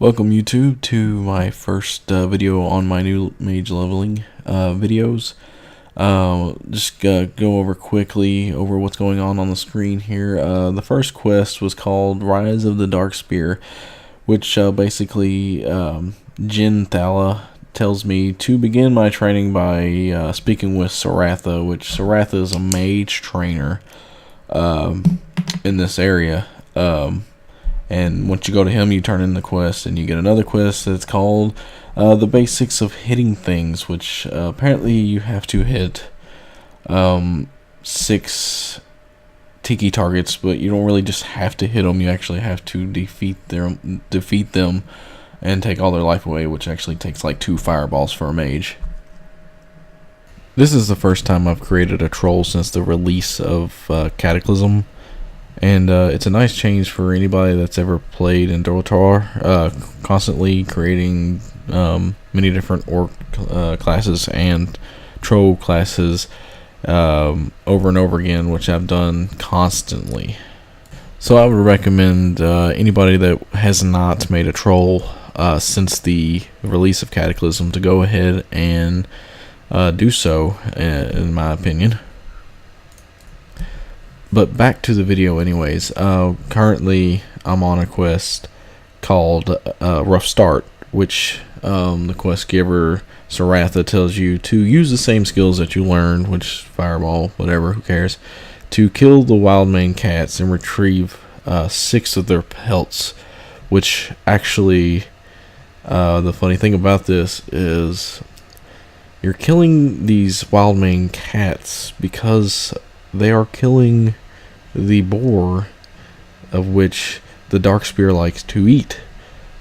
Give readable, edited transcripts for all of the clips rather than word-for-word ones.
Welcome YouTube to my first video on my new mage leveling videos. Just go over quickly over what's going on the screen here. The first quest was called Rise of the Dark Spear, which basically Jin Thala tells me to begin my training by speaking with Saratha, which Saratha is a mage trainer in this area. And once you go to him, you turn in the quest, and you get another quest that's called The Basics of Hitting Things, which apparently you have to hit 6 tiki targets, but you don't really just have to hit them. You actually have to defeat them and take all their life away, which actually takes like 2 fireballs for a mage. This is the first time I've created a troll since the release of Cataclysm. And it's a nice change for anybody that's ever played in Dota, constantly creating many different orc classes and troll classes over and over again, which I've done constantly. So I would recommend anybody that has not made a troll since the release of Cataclysm to go ahead and do so, in my opinion. But back to the video anyways. Currently I'm on a quest called Rough Start, which the quest giver Saratha tells you to use the same skills that you learned, which fireball, whatever, who cares, to kill the wild mane cats and retrieve 6 of their pelts, which actually the funny thing about this is you're killing these wild mane cats because they are killing the boar of which the Dark Spear likes to eat,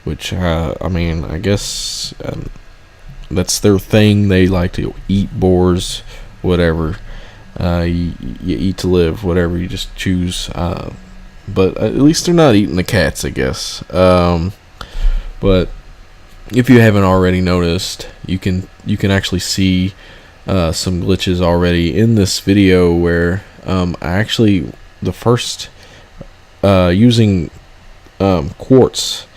which I mean, I guess that's their thing. They like to eat boars, whatever. You eat to live, whatever, you just choose. But at least they're not eating the cats, I guess. But if you haven't already noticed, you can actually see some glitches already in this video where I actually, the first using quartz,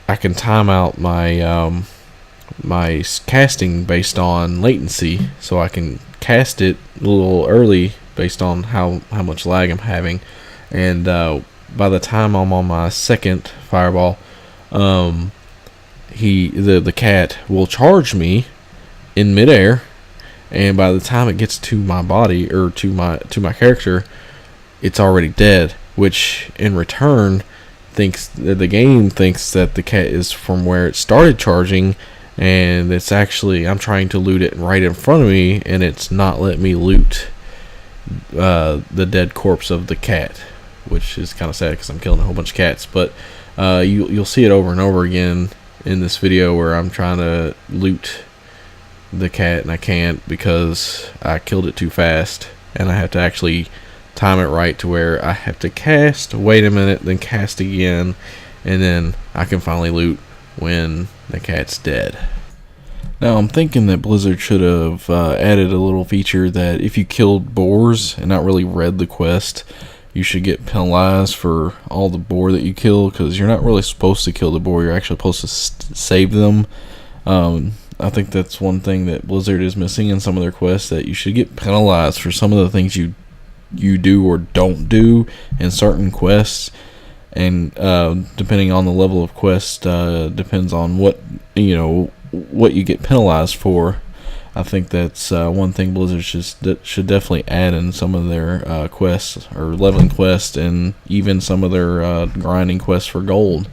I can time out my my casting based on latency, so I can cast it a little early based on how much lag I'm having. And by the time I'm on my second fireball, the cat will charge me in midair, and by the time it gets to my body, or to my character, it's already dead, which in return the game thinks that the cat is from where it started charging, and it's actually, I'm trying to loot it right in front of me, and it's not letting me loot the dead corpse of the cat, which is kind of sad because I'm killing a whole bunch of cats. But you'll see it over and over again in this video where I'm trying to loot the cat and I can't because I killed it too fast, and I have to actually time it right to where I have to cast, wait a minute, then cast again, and then I can finally loot when the cat's dead. Now I'm thinking that Blizzard should have added a little feature that if you killed boars and not really read the quest, you should get penalized for all the boar that you kill, because you're not really supposed to kill the boar, you're actually supposed to save them. I think that's one thing that Blizzard is missing in some of their quests, that you should get penalized for some of the things you do or don't do in certain quests. And depending on the level of quest, depends on what you get penalized for. I think that's one thing Blizzard should definitely add in some of their quests, or leveling quests, and even some of their grinding quests for gold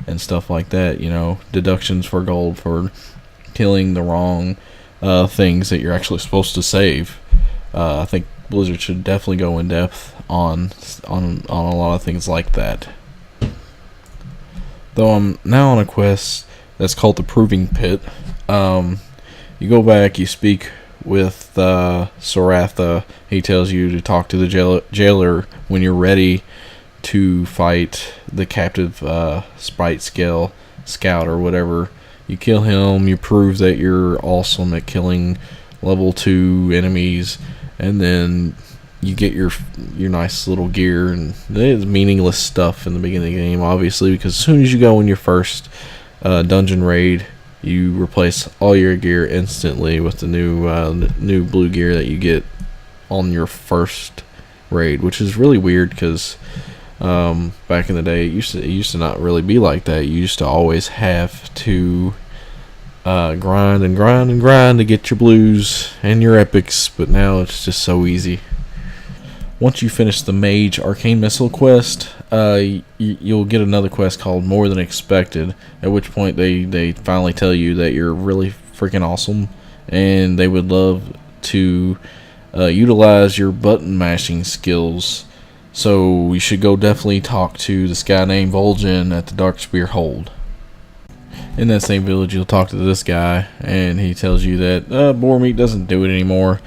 and stuff like that. Deductions for gold for killing the wrong things that you're actually supposed to save. I think Blizzard should definitely go in depth on a lot of things like that. Though I'm now on a quest that's called the Proving Pit. You go back, you speak with Saratha. He tells you to talk to the jailer when you're ready to fight the captive sprite scout or whatever. You kill him, you prove that you're awesome at killing level 2 enemies, and then you get your nice little gear, and it's meaningless stuff in the beginning of the game, obviously, because as soon as you go in your first dungeon raid, you replace all your gear instantly with the new blue gear that you get on your first raid, which is really weird because back in the day it used to not really be like that. You used to always have to grind to get your blues and your epics, but now it's just so easy. Once you finish the Mage Arcane Missile quest, you'll get another quest called More Than Expected, at which point they finally tell you that you're really freaking awesome, and they would love to utilize your button mashing skills. So you should go definitely talk to this guy named Vol'jin at the Darkspear Hold. In that same village, you'll talk to this guy, and he tells you that boar meat doesn't do it anymore.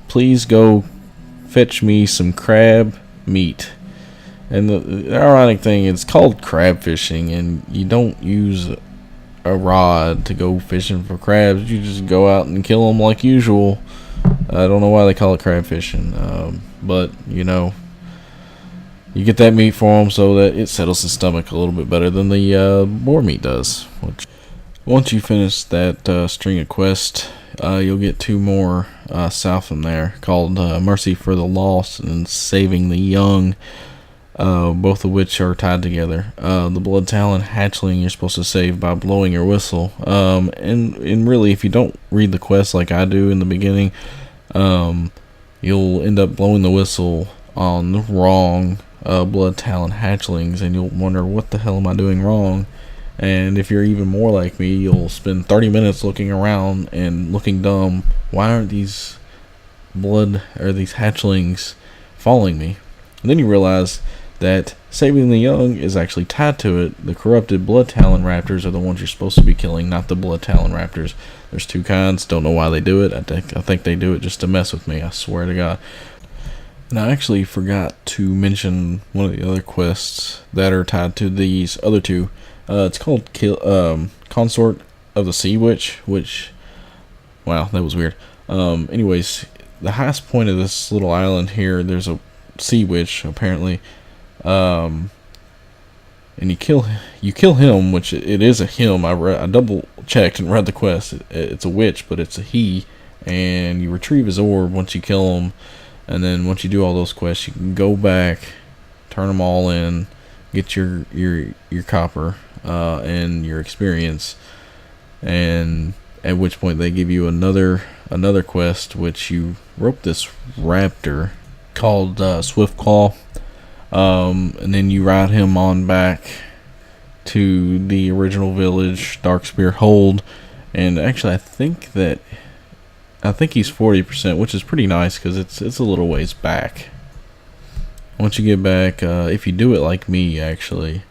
Please go fetch me some crab meat. And the ironic thing, it's called crab fishing, and you don't use a rod to go fishing for crabs. You just go out and kill them like usual. I don't know why they call it crab fishing, but you know, you get that meat for them so that it settles the stomach a little bit better than the boar meat does. Once you finish that string of quests, you'll get two more south from there, called Mercy for the Lost and Saving the Young, both of which are tied together. The Blood Talon hatchling you're supposed to save by blowing your whistle, and really, if you don't read the quest like I do in the beginning, you'll end up blowing the whistle on the wrong Blood Talon hatchlings, and you'll wonder, what the hell am I doing wrong? And if you're even more like me, you'll spend 30 minutes looking around and looking dumb. Why aren't these these hatchlings following me? And then you realize that saving the young is actually tied to it. The corrupted Blood Talon raptors are the ones you're supposed to be killing, not the Blood Talon raptors. There's two kinds. Don't know why they do it. I think they do it just to mess with me. I swear to God. And I actually forgot to mention one of the other quests that are tied to these other two. It's called Consort of the Sea Witch, which, wow, that was weird. Anyways, the highest point of this little island here, there's a sea witch, apparently. And you kill him, which it is a him. I double checked and read the quest. It's a witch, but it's a he. And you retrieve his orb once you kill him. And then once you do all those quests, you can go back, turn them all in, get your copper and your experience, and at which point they give you another quest, which you rope this raptor called Swiftclaw, and then you ride him on back to the original village, Darkspear Hold, and actually I think he's 40%, which is pretty nice because it's a little ways back. Once you get back, if you do it like me, actually,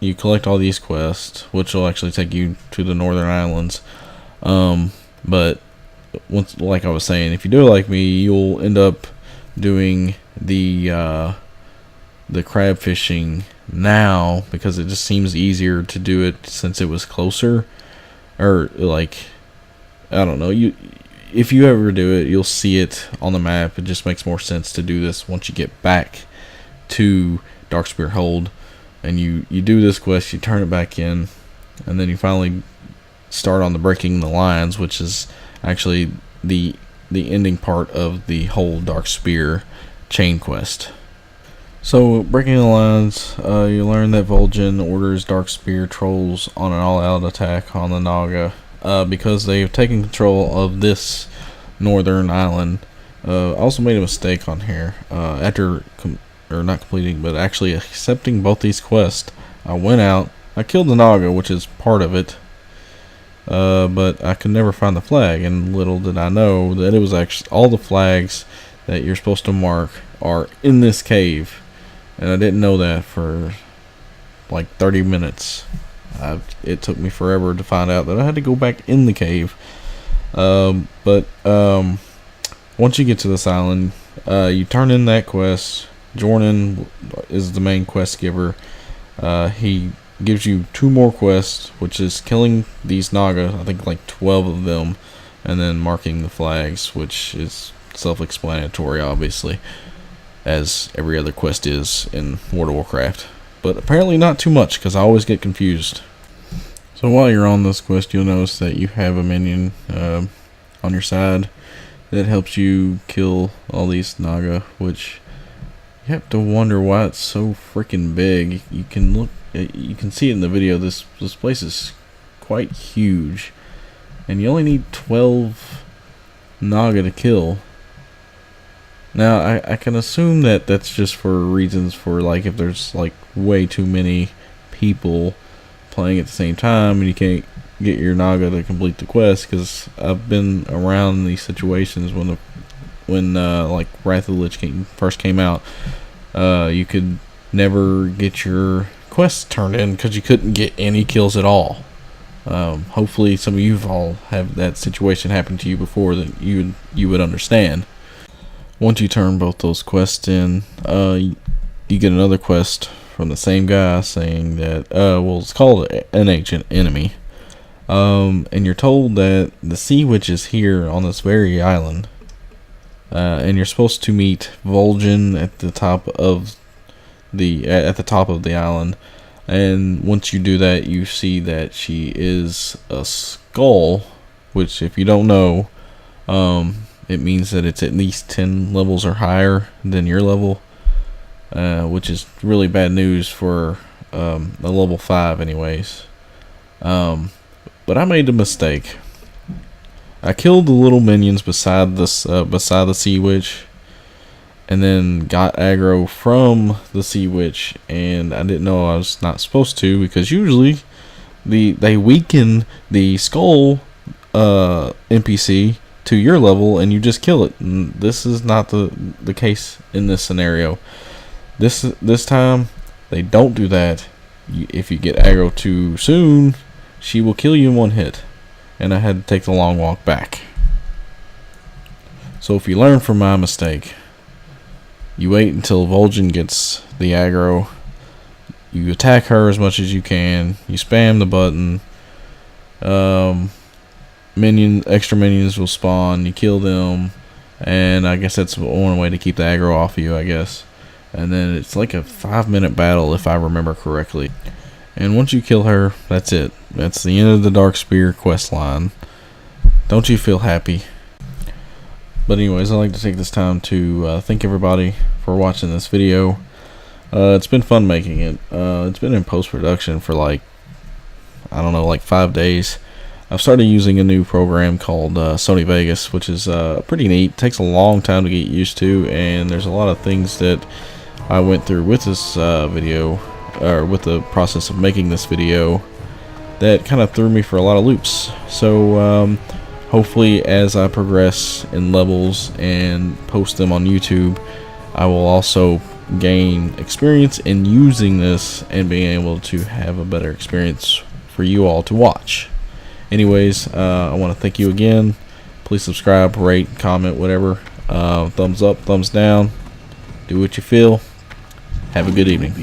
you collect all these quests, which will actually take you to the Northern Islands. But once, like I was saying, if you do it like me, you'll end up doing the crab fishing now because it just seems easier to do it since it was closer, or like, I don't know, if you ever do it, you'll see it on the map. It just makes more sense to do this once you get back to Darkspear Hold, and you do this quest, you turn it back in, and then you finally start on the Breaking the Lines, which is actually the ending part of the whole Darkspear chain quest. So, Breaking the Lines, you learn that Vol'jin orders Darkspear trolls on an all-out attack on the Naga, because they have taken control of this northern island. I also made a mistake on here. After not completing, but actually accepting both these quests, I went out, I killed the Naga, which is part of it, but I could never find the flag, and little did I know that it was actually all the flags that you're supposed to mark are in this cave, and I didn't know that for like 30 minutes. It took me forever to find out that I had to go back in the cave. But once you get to this island, you turn in that quest. Jordan is the main quest giver. He gives you two more quests, which is killing these Naga. I think like 12 of them. and then marking the flags, which is self-explanatory, obviously, as every other quest is in World of Warcraft. But apparently not too much, because I always get confused. So while you're on this quest, you'll notice that you have a minion on your side that helps you kill all these Naga, which you have to wonder why it's so freaking big. You can see it in the video. This place is quite huge, and you only need 12 Naga to kill. Now I can assume that that's just for reasons for, like, if there's like way too many people playing at the same time and you can't get your Naga to complete the quest, because I've been around these situations when like Wrath of the Lich King first came out. You could never get your quests turned in because you couldn't get any kills at all. Hopefully some of you all have that situation happen to you before, that you would understand. Once you turn both those quests in, you get another quest from the same guy saying that, well, it's called an ancient enemy. And you're told that the Sea Witch is here on this very island. And you're supposed to meet Vol'jin at the top of the island. And once you do that, you see that she is a skull, which, if you don't know, it means that it's at least 10 levels or higher than your level, which is really bad news for a level 5 anyways. But I made a mistake. I killed the little minions beside the Sea Witch, and then got aggro from the Sea Witch, and I didn't know I was not supposed to, because usually they weaken the skull NPC to your level and you just kill it. And this is not the case in this scenario. This time they don't do that. If you get aggro too soon, she will kill you in one hit, and I had to take the long walk back. So if you learn from my mistake, you wait until Vol'jin gets the aggro, you attack her as much as you can, you spam the button, extra minions will spawn, you kill them, and I guess that's one way to keep the aggro off of you, I guess. And then it's like a 5-minute battle, if I remember correctly. And once you kill her, that's it. That's the end of the Darkspear quest line. Don't you feel happy? But anyways, I'd like to take this time to thank everybody for watching this video. It's been fun making it. It's been in post-production for like 5 days. I've started using a new program called Sony Vegas, which is pretty neat. It takes a long time to get used to, and there's a lot of things that I went through with this video, or with the process of making this video, that kind of threw me for a lot of loops. So hopefully as I progress in levels and post them on YouTube, I will also gain experience in using this and being able to have a better experience for you all to watch. Anyways, I want to thank you again. Please subscribe, rate, comment, whatever. Thumbs up, thumbs down. Do what you feel. Have a good evening.